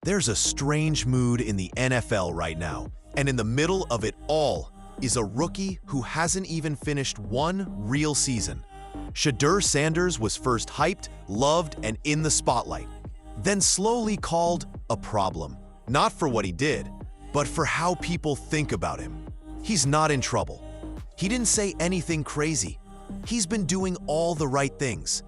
There's a strange mood in the NFL right now, and in the middle of it all is a rookie who hasn't even finished one real season. Shedeur Sanders was first hyped, loved, and in the spotlight, then slowly called a problem. Not for what he did, but for how people think about him. He's not in trouble. He didn't say anything crazy. He's been doing all the right things.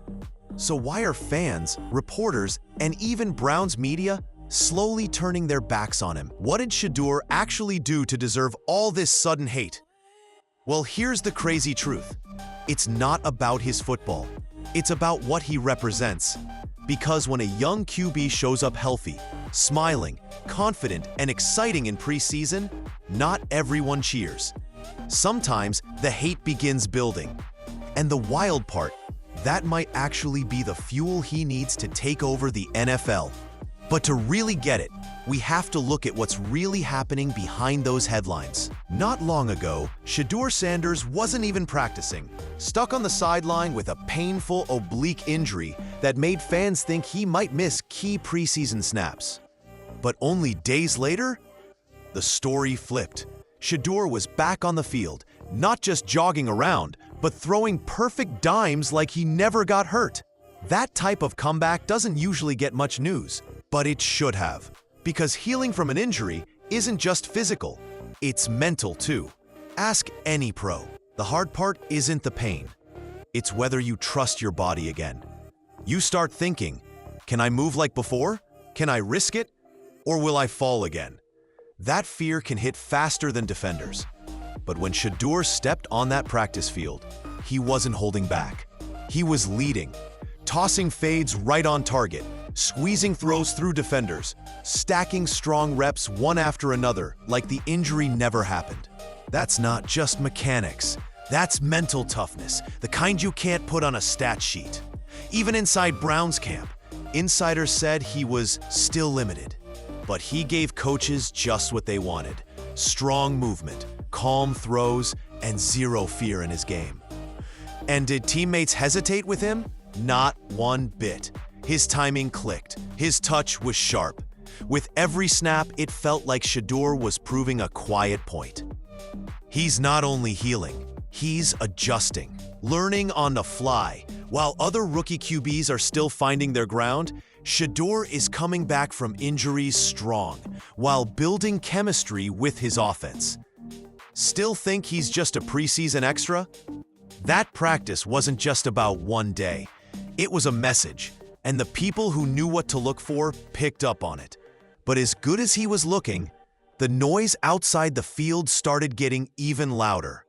So why are fans, reporters, and even Browns media slowly turning their backs on him? What did Shedeur actually do to deserve all this sudden hate? Well, here's the crazy truth. It's not about his football. It's about what he represents. Because when a young QB shows up healthy, smiling, confident, and exciting in preseason, not everyone cheers. Sometimes the hate begins building. And the wild part, that might actually be the fuel he needs to take over the NFL. But to really get it, we have to look at what's really happening behind those headlines. Not long ago, Shedeur Sanders wasn't even practicing, stuck on the sideline with a painful oblique injury that made fans think he might miss key preseason snaps. But only days later, the story flipped. Shedeur was back on the field, not just jogging around, but throwing perfect dimes like he never got hurt. That type of comeback doesn't usually get much news, but it should have. Because healing from an injury isn't just physical, it's mental too. Ask any pro. The hard part isn't the pain. It's whether you trust your body again. You start thinking, can I move like before? Can I risk it? Or will I fall again? That fear can hit faster than defenders. But when Shedeur stepped on that practice field, he wasn't holding back. He was leading, tossing fades right on target, squeezing throws through defenders, stacking strong reps one after another like the injury never happened. That's not just mechanics. That's mental toughness, the kind you can't put on a stat sheet. Even inside Browns camp, insiders said he was still limited. But he gave coaches just what they wanted: strong movement, calm throws, and zero fear in his game. And did teammates hesitate with him? Not one bit. His timing clicked. His touch was sharp. With every snap, it felt like Shedeur was proving a quiet point. He's not only healing, he's adjusting, learning on the fly. While other rookie QBs are still finding their ground, Shedeur is coming back from injuries strong, while building chemistry with his offense. Still think he's just a preseason extra? That practice wasn't just about one day. It was a message, and the people who knew what to look for picked up on it. But as good as he was looking, the noise outside the field started getting even louder.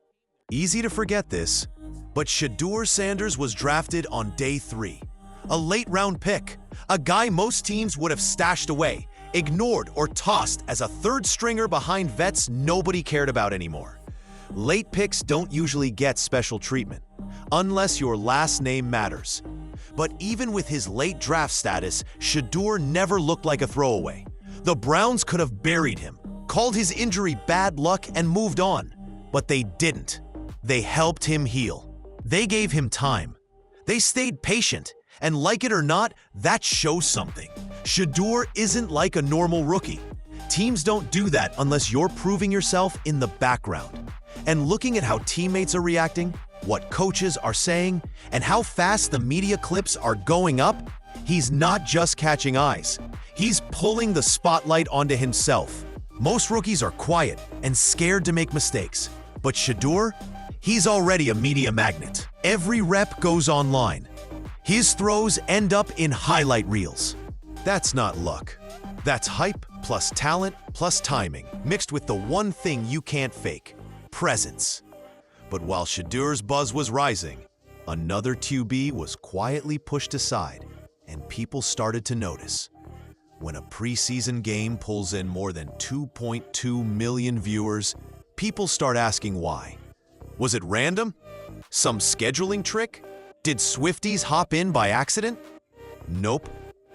Easy to forget this, but Shedeur Sanders was drafted on day 3. A late-round pick, a guy most teams would have stashed away, ignored, or tossed as a third stringer behind vets nobody cared about anymore. Late picks don't usually get special treatment, unless your last name matters. But even with his late draft status, Shedeur never looked like a throwaway. The Browns could have buried him, called his injury bad luck, and moved on. But they didn't. They helped him heal. They gave him time. They stayed patient. And like it or not, that shows something. Shedeur isn't like a normal rookie. Teams don't do that unless you're proving yourself in the background. And looking at how teammates are reacting, what coaches are saying, and how fast the media clips are going up, he's not just catching eyes. He's pulling the spotlight onto himself. Most rookies are quiet and scared to make mistakes. But Shedeur, he's already a media magnet. Every rep goes online. His throws end up in highlight reels. That's not luck. That's hype plus talent plus timing, mixed with the one thing you can't fake: presence. But while Shedeur's buzz was rising, another QB was quietly pushed aside, and people started to notice. When a preseason game pulls in more than 2.2 million viewers, people start asking why. Was it random? Some scheduling trick? Did Swifties hop in by accident? Nope.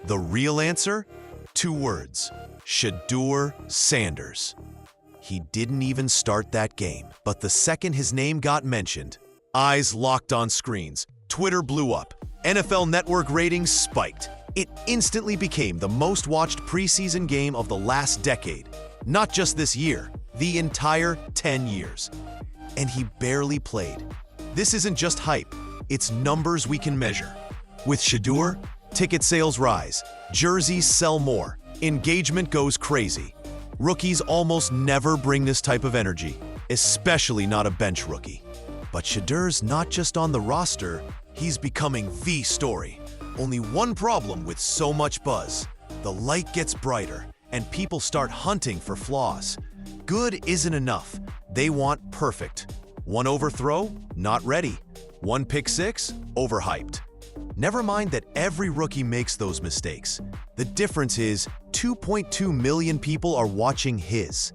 The real answer? 2 words: Shedeur Sanders. He didn't even start that game, but the second his name got mentioned, eyes locked on screens, Twitter blew up, NFL Network ratings spiked, It instantly became the most watched preseason game of the last decade. Not just this year, the entire 10 years. And he barely played. This isn't just hype, it's numbers we can measure. With Shedeur, ticket sales rise, jerseys sell more, engagement goes crazy. Rookies almost never bring this type of energy, especially not a bench rookie. But Shedeur's not just on the roster, he's becoming the story. Only one problem with so much buzz. The light gets brighter, and people start hunting for flaws. Good isn't enough. They want perfect. One overthrow? Not ready. One pick six? Overhyped. Never mind that every rookie makes those mistakes. The difference is 2.2 million people are watching his.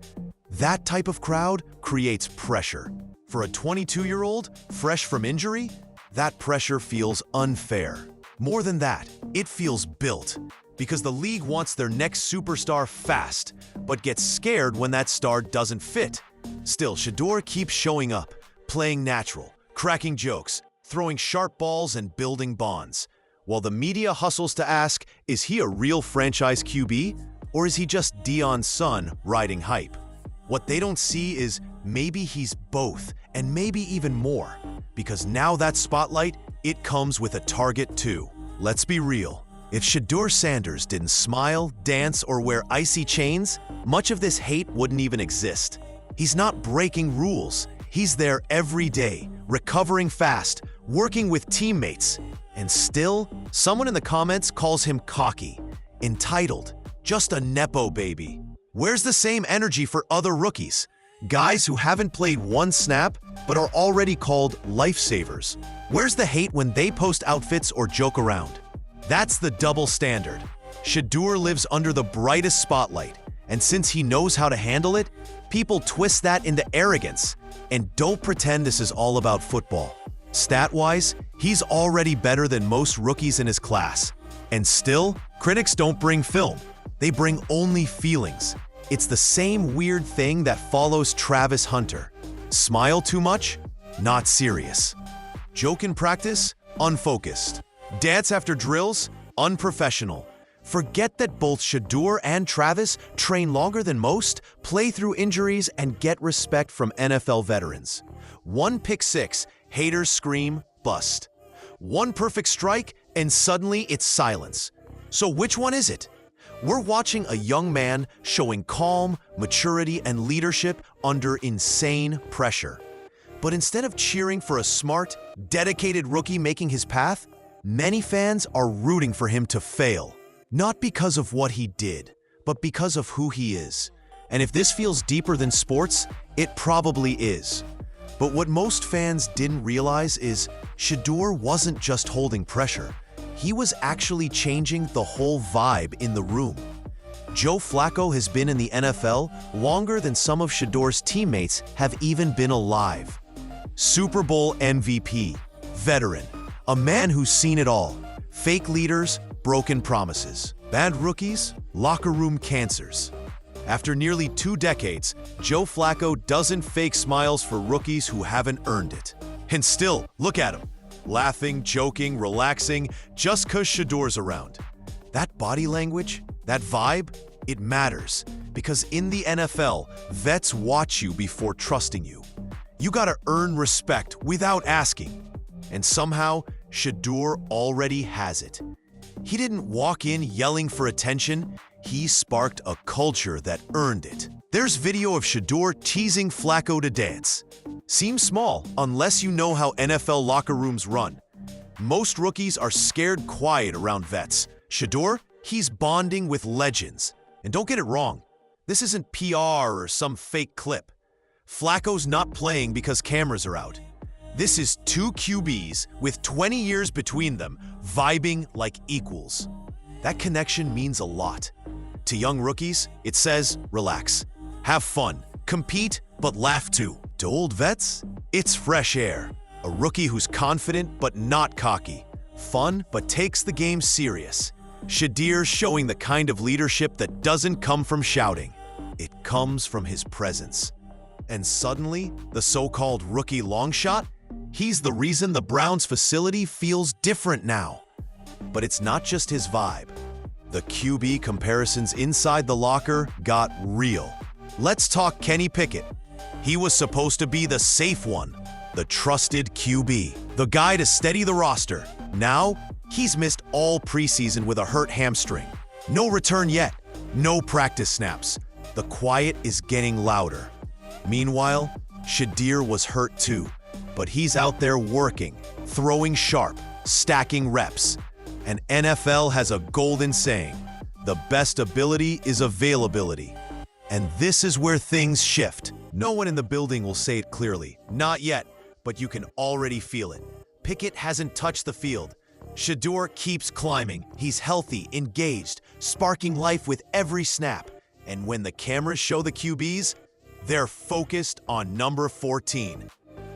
That type of crowd creates pressure. For a 22-year-old, fresh from injury, that pressure feels unfair. More than that, it feels built, because the league wants their next superstar fast, but gets scared when that star doesn't fit. Still, Shedeur keeps showing up, playing natural, cracking jokes, throwing sharp balls and building bonds. While the media hustles to ask, is he a real franchise QB, or is he just Deion's son riding hype? What they don't see is maybe he's both, and maybe even more, because now that spotlight, it comes with a target too. Let's be real. If Shedeur Sanders didn't smile, dance, or wear icy chains, much of this hate wouldn't even exist. He's not breaking rules. He's there every day, recovering fast, working with teammates. And still, someone in the comments calls him cocky, entitled, just a nepo baby. Where's the same energy for other rookies? Guys who haven't played one snap, but are already called lifesavers. Where's the hate when they post outfits or joke around? That's the double standard. Shedeur lives under the brightest spotlight, and since he knows how to handle it, people twist that into arrogance. And don't pretend this is all about football. Stat-wise, he's already better than most rookies in his class. And still, critics don't bring film. They bring only feelings. It's the same weird thing that follows Travis Hunter. Smile too much? Not serious. Joke in practice? Unfocused. Dance after drills? Unprofessional. Forget that both Shedeur and Travis train longer than most, play through injuries, and get respect from NFL veterans. One pick six, haters scream, bust. One perfect strike, and suddenly it's silence. So which one is it? We're watching a young man showing calm, maturity, and leadership under insane pressure. But instead of cheering for a smart, dedicated rookie making his path, many fans are rooting for him to fail. Not because of what he did, but because of who he is. And if this feels deeper than sports, it probably is. But what most fans didn't realize is Shedeur wasn't just holding pressure. He was actually changing the whole vibe in the room. Joe Flacco has been in the NFL longer than some of Shedeur's teammates have even been alive. Super Bowl MVP, veteran, a man who's seen it all. Fake leaders, broken promises. Bad rookies, locker room cancers. After nearly 2 decades, Joe Flacco doesn't fake smiles for rookies who haven't earned it. And still, look at him. Laughing, joking, relaxing, just 'cause Shedeur's around. That body language, that vibe, it matters. Because in the NFL, vets watch you before trusting you. You gotta earn respect without asking. And somehow, Shedeur already has it. He didn't walk in yelling for attention. He sparked a culture that earned it. There's video of Shedeur teasing Flacco to dance. Seems small unless you know how NFL locker rooms run. Most rookies are scared quiet around vets. Shedeur, he's bonding with legends. And don't get it wrong, this isn't PR or some fake clip. Flacco's not playing because cameras are out. This is 2 QBs with 20 years between them, vibing like equals. That connection means a lot. To young rookies, it says, relax, have fun, compete, but laugh too. To old vets, it's fresh air. A rookie who's confident but not cocky, fun but takes the game serious. Shedeur showing the kind of leadership that doesn't come from shouting. It comes from his presence. And suddenly, the so-called rookie long shot, he's the reason the Browns facility feels different now. But it's not just his vibe. The QB comparisons inside the locker got real. Let's talk Kenny Pickett. He was supposed to be the safe one, the trusted QB, the guy to steady the roster. Now, he's missed all preseason with a hurt hamstring. No return yet, no practice snaps. The quiet is getting louder. Meanwhile, Shedeur was hurt too, but he's out there working, throwing sharp, stacking reps. And NFL has a golden saying, the best ability is availability. And this is where things shift. No one in the building will say it clearly, not yet, but you can already feel it. Pickett hasn't touched the field. Shedeur keeps climbing. He's healthy, engaged, sparking life with every snap. And when the cameras show the QBs, they're focused on number 14.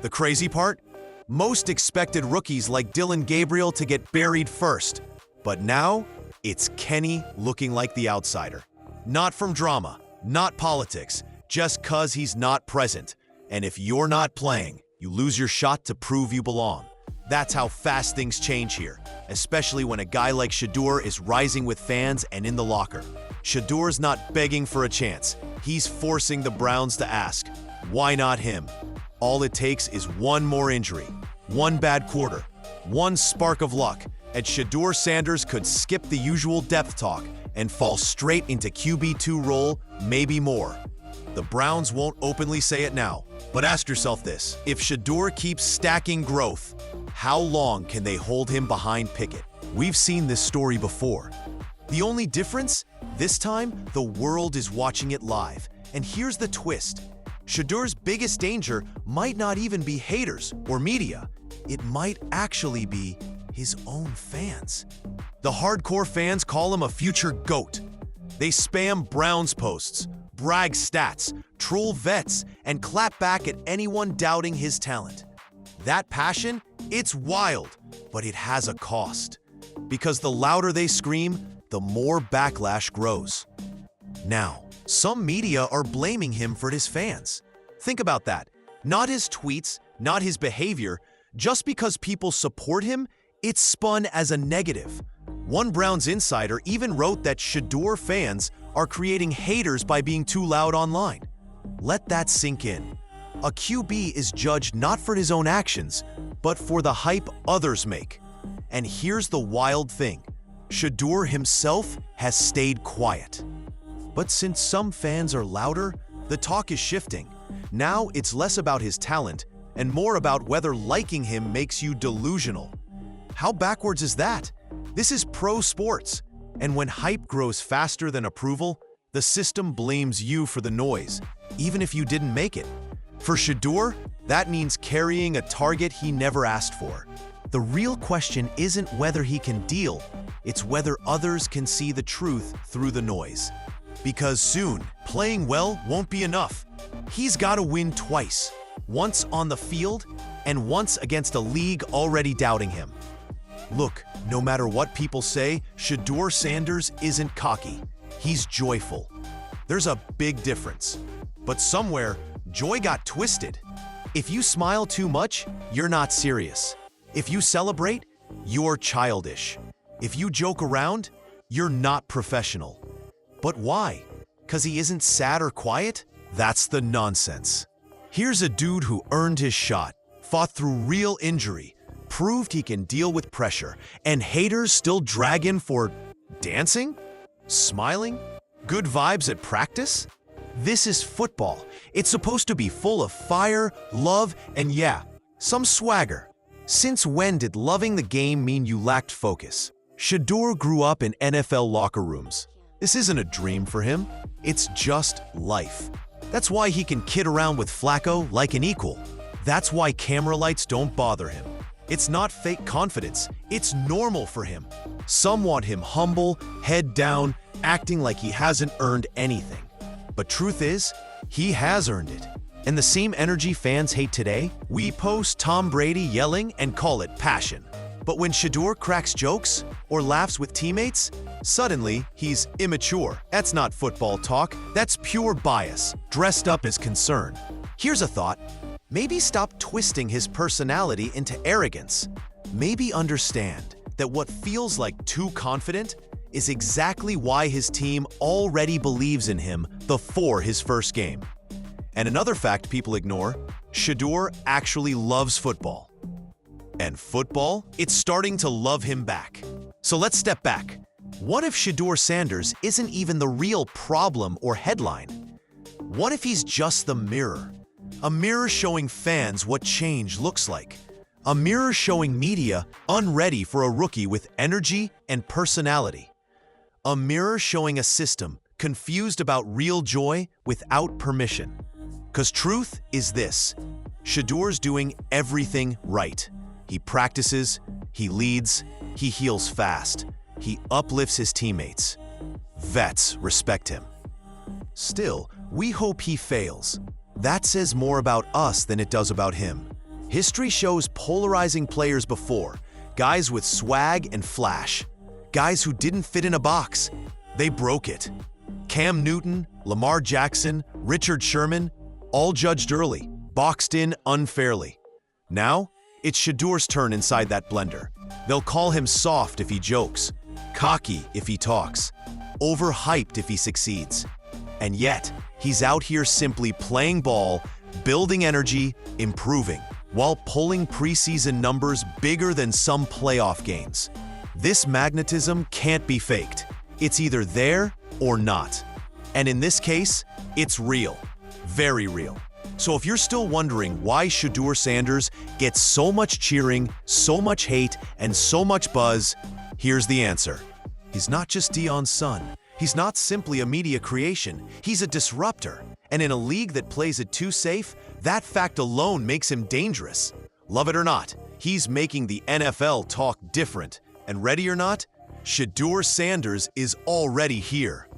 The crazy part? Most expected rookies like Dillon Gabriel to get buried first. But now, it's Kenny looking like the outsider. Not from drama, not politics, just 'cause he's not present. And if you're not playing, you lose your shot to prove you belong. That's how fast things change here, especially when a guy like Shedeur is rising with fans and in the locker. Shedeur's not begging for a chance. He's forcing the Browns to ask, why not him? All it takes is one more injury, one bad quarter, one spark of luck, and Shedeur Sanders could skip the usual depth talk and fall straight into QB2 role, maybe more. The Browns won't openly say it now, but ask yourself this. If Shedeur keeps stacking growth, how long can they hold him behind Pickett? We've seen this story before. The only difference? This time, the world is watching it live. And here's the twist. Shedeur's biggest danger might not even be haters or media. It might actually be his own fans. The hardcore fans call him a future GOAT. They spam Browns posts, brag stats, troll vets, and clap back at anyone doubting his talent. That passion, it's wild, but it has a cost. Because the louder they scream, the more backlash grows. Now, some media are blaming him for his fans. Think about that. Not his tweets, not his behavior. Just because people support him, it's spun as a negative. One Browns insider even wrote that Shedeur fans are creating haters by being too loud online. Let that sink in. A QB is judged not for his own actions, but for the hype others make. And here's the wild thing. Shedeur himself has stayed quiet. But since some fans are louder, the talk is shifting. Now it's less about his talent and more about whether liking him makes you delusional. How backwards is that? This is pro sports. And when hype grows faster than approval, the system blames you for the noise, even if you didn't make it. For Shedeur, that means carrying a target he never asked for. The real question isn't whether he can deal, it's whether others can see the truth through the noise. Because soon, playing well won't be enough. He's got to win twice, once on the field and once against a league already doubting him. Look, no matter what people say, Shedeur Sanders isn't cocky. He's joyful. There's a big difference. But somewhere, joy got twisted. If you smile too much, you're not serious. If you celebrate, you're childish. If you joke around, you're not professional. But why? 'Cause he isn't sad or quiet? That's the nonsense. Here's a dude who earned his shot, fought through real injury, proved he can deal with pressure, and haters still drag him for dancing? Smiling? Good vibes at practice? This is football. It's supposed to be full of fire, love, and yeah, some swagger. Since when did loving the game mean you lacked focus? Shedeur grew up in NFL locker rooms. This isn't a dream for him. It's just life. That's why he can kid around with Flacco like an equal. That's why camera lights don't bother him. It's not fake confidence. It's normal for him. Some want him humble, head down, acting like he hasn't earned anything. But truth is, he has earned it. And the same energy fans hate today, we post Tom Brady yelling and call it passion. But when Shedeur cracks jokes or laughs with teammates, suddenly he's immature. That's not football talk, that's pure bias, dressed up as concern. Here's a thought. Maybe stop twisting his personality into arrogance. Maybe understand that what feels like too confident is exactly why his team already believes in him before his first game. And another fact people ignore, Shedeur actually loves football. And football, it's starting to love him back. So let's step back. What if Shedeur Sanders isn't even the real problem or headline? What if he's just the mirror? A mirror showing fans what change looks like. A mirror showing media unready for a rookie with energy and personality. A mirror showing a system confused about real joy without permission. 'Cause truth is this, Shedeur's doing everything right. He practices, he leads, he heals fast, he uplifts his teammates. Vets respect him. Still, we hope he fails. That says more about us than it does about him. History shows polarizing players before, guys with swag and flash, guys who didn't fit in a box. They broke it. Cam Newton, Lamar Jackson, Richard Sherman, all judged early, boxed in unfairly. Now, it's Shedeur's turn inside that blender. They'll call him soft if he jokes, cocky if he talks, overhyped if he succeeds. And yet, he's out here simply playing ball, building energy, improving, while pulling preseason numbers bigger than some playoff games. This magnetism can't be faked. It's either there or not. And in this case, it's real, very real. So if you're still wondering why Shedeur Sanders gets so much cheering, so much hate, and so much buzz, here's the answer. He's not just Deion's son. He's not simply a media creation. He's a disruptor. And in a league that plays it too safe, that fact alone makes him dangerous. Love it or not, he's making the NFL talk different. And ready or not, Shedeur Sanders is already here.